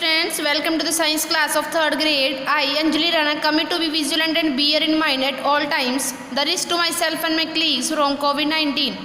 students, welcome to the science class of 3rd grade. I, Anjali Rana, commit to be vigilant and bear in mind at all times the risk to myself and my colleagues from COVID-19.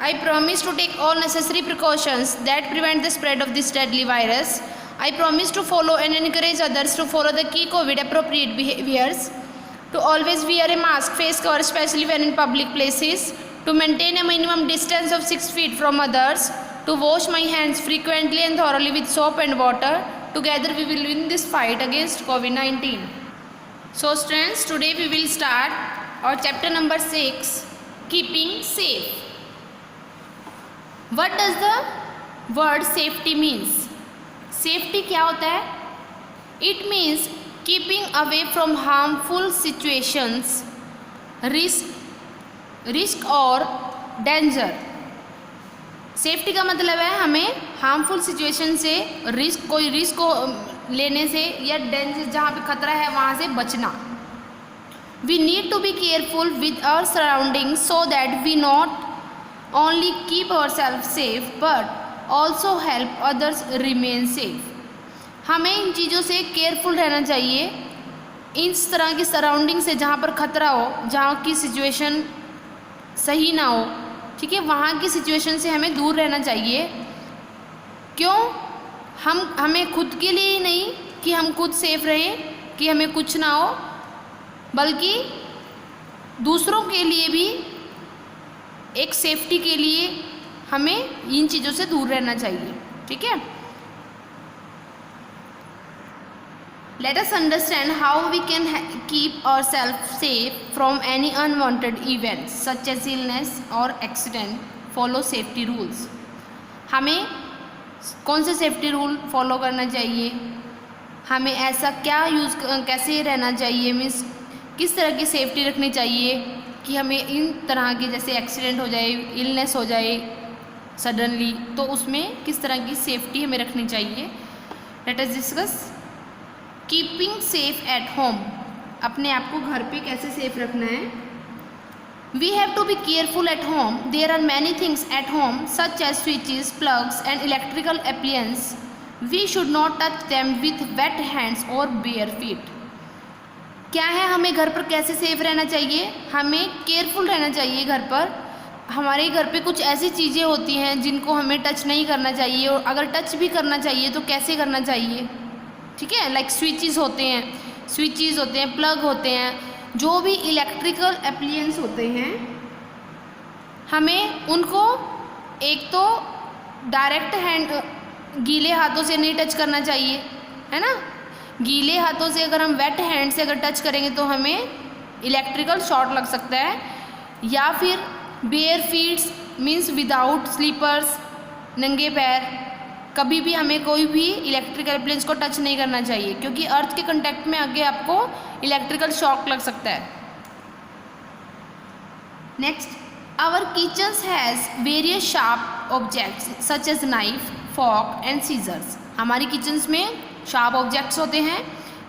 I promise to take all necessary precautions that prevent the spread of this deadly virus. I promise to follow and encourage others to follow the key COVID appropriate behaviors, to always wear a mask, face cover, especially when in public places, to maintain a minimum distance of 6 feet from others, to wash my hands frequently and thoroughly with soap and water. Together we will win this fight against COVID-19. So students, today we will start our chapter number 6, keeping safe. What does the word safety means? Safety क्या होता है? It means keeping away from harmful situations, risk और danger. Safety का मतलब है हमें harmful situation से कोई रिस्क को लेने से या डेंजर जहाँ पे खतरा है वहाँ से बचना. We need to be careful with our surroundings so that we not only keep our self safe but also help others remain safe. हमें इन चीज़ों से केयरफुल रहना चाहिए, इस तरह की सराउंडिंग से जहाँ पर खतरा हो, जहाँ की सिचुएशन सही ना हो, ठीक है, वहाँ की सिचुएशन से हमें दूर रहना चाहिए. क्यों? हमें खुद के लिए ही नहीं कि हम खुद सेफ रहें, कि हमें कुछ ना हो, बल्कि दूसरों के लिए भी एक सेफ्टी के लिए हमें इन चीज़ों से दूर रहना चाहिए. ठीक है. Let us understand how we can keep ourselves safe from any unwanted events such as illness or accident. Follow safety rules. हमें कौन से सेफ्टी रूल फॉलो करना चाहिए, हमें ऐसा क्या कैसे रहना चाहिए, मीन्स किस तरह की सेफ्टी रखनी चाहिए कि हमें इन तरह के जैसे एक्सीडेंट हो जाए, इलनेस हो जाए सडनली, तो उसमें किस तरह की सेफ्टी हमें रखनी चाहिए. Let us discuss. Keeping safe at home. अपने आप को घर पे कैसे सेफ रखना है. We have to be careful at home. There are many things at home such as switches, plugs and electrical appliance. We should not touch them with wet hands or bare feet. क्या है, हमें घर पर कैसे safe रहना चाहिए. हमें careful रहना चाहिए घर पर. हमारे घर पे कुछ ऐसी चीज़ें होती हैं जिनको हमें टच नहीं करना चाहिए, और अगर टच भी करना चाहिए तो कैसे करना चाहिए. ठीक है, लाइक स्विचेस होते हैं, प्लग होते हैं, जो भी इलेक्ट्रिकल अप्लायंस होते हैं, हमें उनको एक तो डायरेक्ट गीले हाथों से नहीं टच करना चाहिए, है ना. गीले हाथों से अगर हम वेट हैंड से अगर टच करेंगे तो हमें इलेक्ट्रिकल शॉर्ट लग सकता है. या फिर bare feets means without slippers, नंगे पैर, कभी भी हमें कोई भी इलेक्ट्रिकल अप्लायंस को टच नहीं करना चाहिए, क्योंकि अर्थ के कांटेक्ट में आगे आपको इलेक्ट्रिकल शॉक लग सकता है. Next, our kitchens has various sharp objects such as knife, fork and scissors. हमारी किचन्स में शार्प ऑब्जेक्ट्स होते हैं,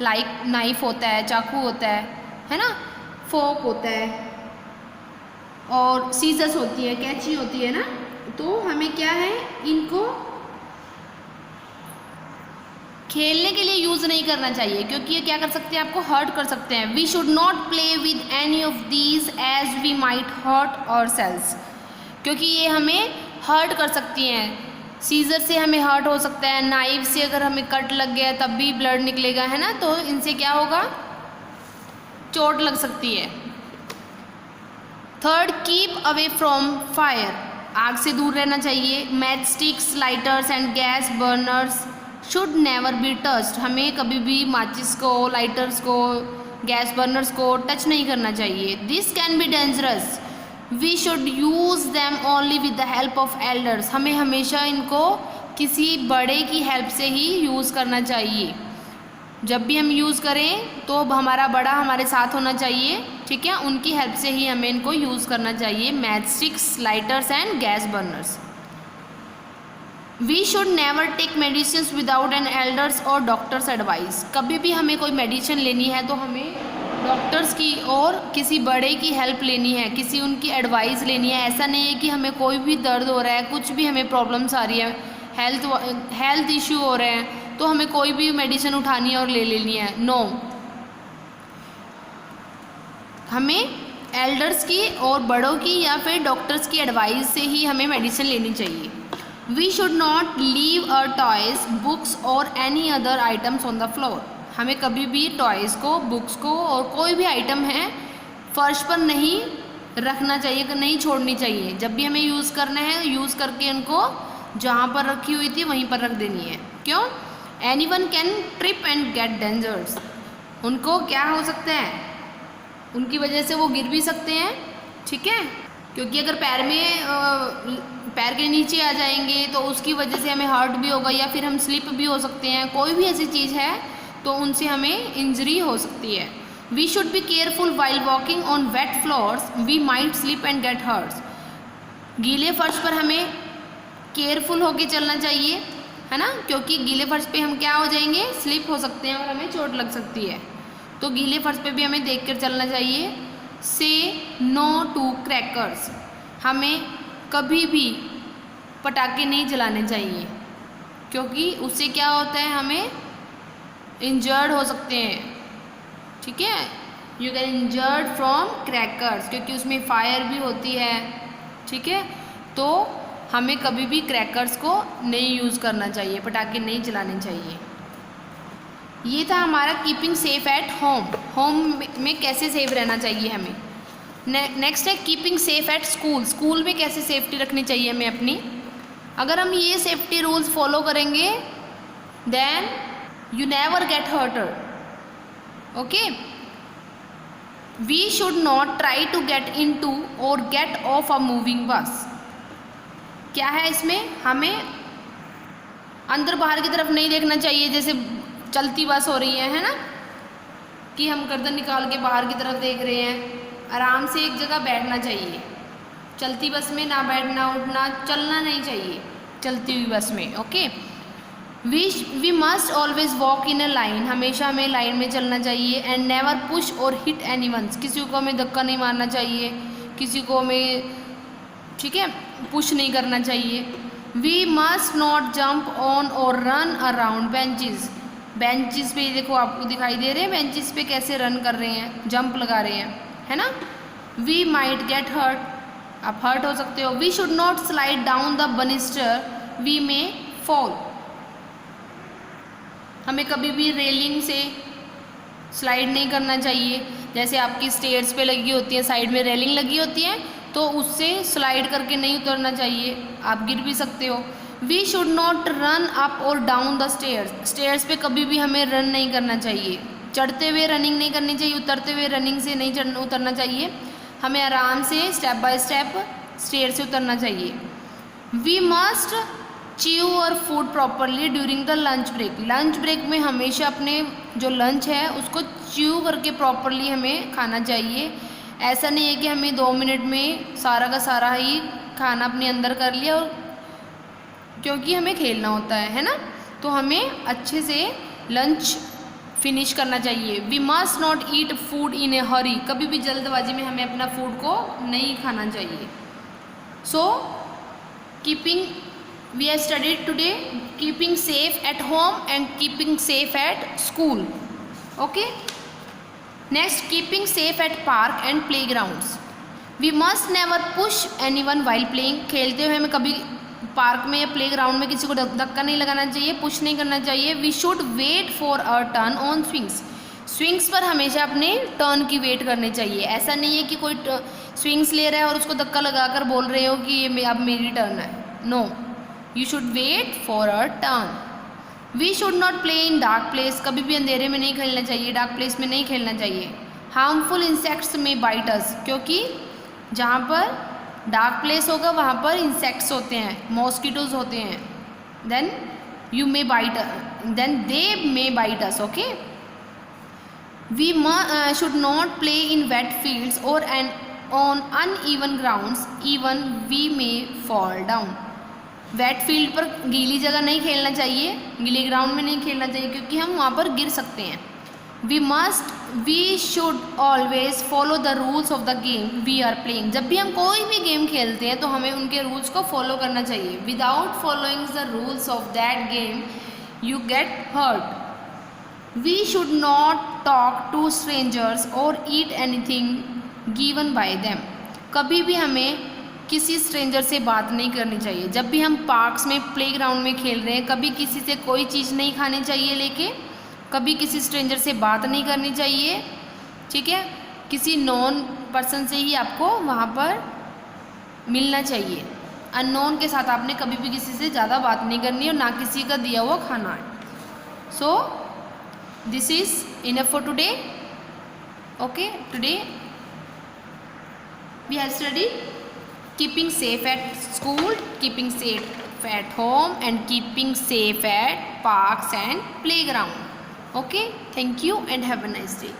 लाइक नाइफ होता है, चाकू होता है ना, फोर्क होता है, और सीजर्स होती है, कैंची होती है ना. तो हमें क्या है, इनको खेलने के लिए यूज़ नहीं करना चाहिए, क्योंकि ये क्या कर सकते हैं, आपको हर्ट कर सकते हैं. We should not play with any of these as we might hurt our selves. क्योंकि ये हमें हर्ट कर सकती हैं. सीजर से हमें हर्ट हो सकता है, नाइफ से अगर हमें कट लग गया तब भी ब्लड निकलेगा, है ना. तो इनसे क्या होगा, चोट लग सकती है. Third, keep away from fire. आग से दूर रहना चाहिए. Match sticks, lighters and gas burners should never be touched. हमें कभी भी माचिस को, लाइटर्स को, गैस बर्नर्स को टच नहीं करना चाहिए. This can be dangerous. We should use them only with the help of elders. हमें हमेशा इनको किसी बड़े की हेल्प से ही यूज़ करना चाहिए. जब भी हम यूज़ करें तो हमारा बड़ा हमारे साथ होना चाहिए. ठीक है, उनकी हेल्प से ही हमें इनको यूज़ करना चाहिए. Match sticks, lighters and gas burners. We should never take medicine without an elders or doctors advice. कभी भी हमें कोई मेडिसिन लेनी है तो हमें डॉक्टर्स की और किसी बड़े की हेल्प लेनी है, किसी उनकी एडवाइस लेनी है. ऐसा नहीं है कि हमें कोई भी दर्द हो रहा है, कुछ भी हमें प्रॉब्लम्स आ रही है, हेल्थ इश्यू हो रहे हैं, तो हमें कोई भी मेडिसिन उठानी है और ले लेनी है। नो, हमें एल्डर्स की और बड़ों की या फिर डॉक्टर्स की एडवाइस से ही हमें मेडिसिन लेनी चाहिए। We should not leave our toys, books और any other items on the floor. हमें कभी भी टॉयज़ को, बुक्स को और कोई भी आइटम है फर्श पर नहीं रखना चाहिए, नहीं छोड़नी चाहिए। जब भी हमें यूज़ करना है, यूज़ करके उनको जहाँ पर रखी हुई थी वहीं पर रख देनी है। क्यों? Anyone can trip and get dangers. उनको क्या हो सकता है, उनकी वजह से वो गिर भी सकते हैं, ठीक है, क्योंकि अगर पैर के नीचे आ जाएंगे तो उसकी वजह से हमें हर्ट भी होगा या फिर हम स्लिप भी हो सकते हैं। कोई भी ऐसी चीज़ है तो उनसे हमें इंजरी हो सकती है। We should be careful while walking on wet floors, we might slip and get hurts. गीले फर्श पर हमें केयरफुल होके चलना चाहिए, है ना, क्योंकि गीले फर्श पे हम क्या हो जाएंगे, स्लिप हो सकते हैं और हमें चोट लग सकती है। तो गीले फर्श पे भी हमें देख कर चलना चाहिए। से नो टू क्रैकर्स, हमें कभी भी पटाखे नहीं जलाने चाहिए, क्योंकि उससे क्या होता है, हमें इंजर्ड हो सकते हैं, ठीक है। You can injured from crackers, क्योंकि उसमें फायर भी होती है, ठीक है। तो हमें कभी भी क्रैकर्स को नहीं यूज़ करना चाहिए, पटाखे नहीं जलाने चाहिए। ये था हमारा keeping safe at home. Home में कैसे सेफ रहना चाहिए हमें। नेक्स्ट है keeping safe at school. School में कैसे सेफ्टी रखनी चाहिए हमें अपनी। अगर हम ये सेफ्टी रूल्स फॉलो करेंगे then you never get hurted, okay. We should not try to get into और get off a moving bus. क्या है इसमें, हमें अंदर बाहर की तरफ नहीं देखना चाहिए, जैसे चलती बस हो रही है ना, कि हम गर्दन निकाल के बाहर की तरफ देख रहे हैं। आराम से एक जगह बैठना चाहिए। चलती बस में ना बैठना, उठना, चलना नहीं चाहिए चलती हुई बस में, okay. We must always walk in a line, हमेशा हमें लाइन में चलना चाहिए। And never push or hit anyones, किसी को हमें धक्का नहीं मारना चाहिए, किसी को हमें, ठीक है, पुश नहीं करना चाहिए। We must not jump on or run around benches. Benches पे देखो आपको दिखाई दे रहे हैं, बेंचेस पे कैसे रन कर रहे हैं, जंप लगा रहे हैं, है ना। वी माइट गेट हर्ट, आप हर्ट हो सकते हो। We should not slide down the banister, we may fall. हमें कभी भी रेलिंग से स्लाइड नहीं करना चाहिए। जैसे आपकी स्टेयर्स पे लगी होती है, साइड में रेलिंग लगी होती है, तो उससे स्लाइड करके नहीं उतरना चाहिए, आप गिर भी सकते हो। We should not run up or down the stairs. Stairs पे कभी भी हमें रन नहीं करना चाहिए, चढ़ते हुए रनिंग नहीं करनी चाहिए, उतरते हुए रनिंग से नहीं चढ़ना उतरना चाहिए। हमें आराम से स्टेप बाय स्टेप स्टेयर से उतरना चाहिए। We must chew our food properly during the lunch break. Lunch break में हमेशा अपने जो लंच है उसको च्यू करके प्रॉपरली हमें खाना चाहिए। ऐसा नहीं है कि हमें 2 मिनट में सारा का सारा ही खाना अपने अंदर कर लिया, और क्योंकि हमें खेलना होता है ना, तो हमें अच्छे से लंच फिनिश करना चाहिए। We must not eat food in a hurry, कभी भी जल्दबाजी में हमें अपना फूड को नहीं खाना चाहिए। So keeping, we have studied today keeping safe at home and keeping safe at school, okay. Next, keeping safe at park and play grounds. We must never push anyone while playing. खेलते हुए हमें कभी park में या play ground में किसी को धक्का नहीं लगाना चाहिए, पुश नहीं करना चाहिए। We should wait for a turn on swings. Swings पर हमेशा अपने टर्न की वेट करनी चाहिए। ऐसा नहीं है कि कोई स्विंग्स ले रहा है और उसको धक्का लगाकर बोल रहे हो कि ये अब मेरी टर्न है। No, you should wait for a turn. We should not play in dark place. कभी भी अंधेरे में नहीं खेलना चाहिए, डार्क प्लेस में नहीं खेलना चाहिए। हार्मफुल इंसेक्ट्स में बाइट अस, क्योंकि जहाँ पर डार्क प्लेस होगा वहाँ पर इंसेक्ट्स होते हैं, मॉस्किटोज होते हैं। Then you may bite, then they may bite us, okay. We should not play in wet fields और and on uneven grounds, even we may fall down. Wet field पर, गीली जगह नहीं खेलना चाहिए, गीले ग्राउंड में नहीं खेलना चाहिए, क्योंकि हम वहाँ पर गिर सकते हैं। We should always follow the rules of the game we are playing. जब भी हम कोई भी गेम खेलते हैं तो हमें उनके रूल्स को फॉलो करना चाहिए। Without following the rules of that game you get hurt. We should not talk to strangers or eat anything given by them. कभी भी हमें किसी स्ट्रेंजर से बात नहीं करनी चाहिए. जब भी हम पार्क्स में, प्लेग्राउंड में खेल रहे हैं, कभी किसी से कोई चीज़ नहीं खानी चाहिए लेके, कभी किसी स्ट्रेंजर से बात नहीं करनी चाहिए. ठीक है, किसी नॉन पर्सन से ही आपको वहाँ पर मिलना चाहिए. अननोन के साथ आपने कभी भी किसी से ज़्यादा बात नहीं करनी है और ना किसी का दिया हुआ खाना है. So this is enough for today. Okay, today we have studied keeping safe at school, keeping safe at home, and keeping safe at parks and playground. Okay, thank you and have a nice day.